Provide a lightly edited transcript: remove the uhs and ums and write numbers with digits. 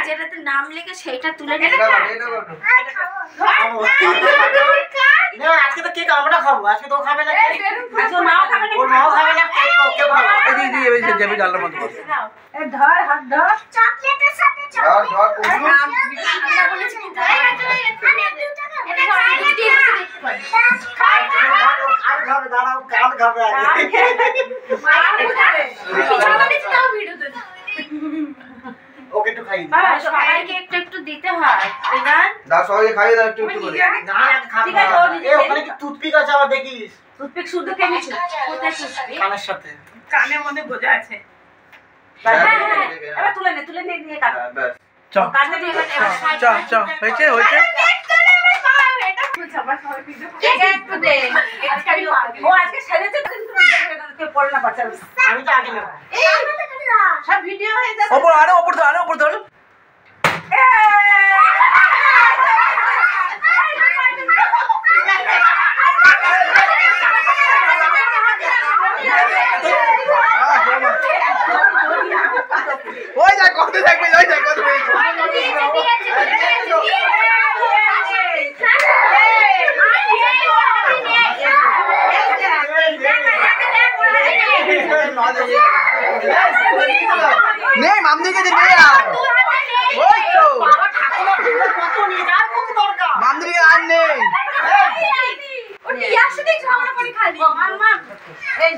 যেটাতে নাম লিখে সেটা তুলে নিয়ে আজকে তো কেক আমরা খাবো, আজকে তো খাবে না, আজকে মাও খাবে না, ওর মাও খাবে না, কেক ওকে খাবে। এই দি এই যে যাবে জালর মতো করে এই ধর হাত ধর চকলেটের সাথে চকলেট ধর আমরা বলেছি কিন্তু এটা খাই দিয়ে দেখতে পারি খাই খাবে দাঁড়াও কাল খাবে আগে মায়ের খাবে পিছনে দিতেও ভিডিওতে ওকে একটু খাই দিই সবাইকে একটু একটু দিতে হয় এবার দাও সবাইকে খাইয়ে দাও একটু একটু করে না খাবে ঠিক আছে এই ওখানে কি টুথপিক আছে আবার দেখিস টুথপিক শুদ্ধ কেমিছি কোথায় টুথপিক কানের সাথে কানের মধ্যে গোজা আছে এবার তুলে নে নিয়ে কাট বাস চ কাটে দিয়ে চ চ হয়েছে হয়েছে এটা সবার সবাই ভিডিও কেক একটু দে ও আজকে সেরেছে কিন্তু তুই পড়ে না বাচ্চা আমি তো আগে না এই সব ভিডিও হয়ে যাবে ওপর আরে ওপর ধর ওই যা কত থাকবে ওই যা কত नहीं मामदी के दिन नहीं आओ ओए तो बाबा ठाकुर কত নিয়ে যার কত দরকার মামদি के आन नहीं ओ টিয়া से देख ঝগড়া করে খালি মামা এই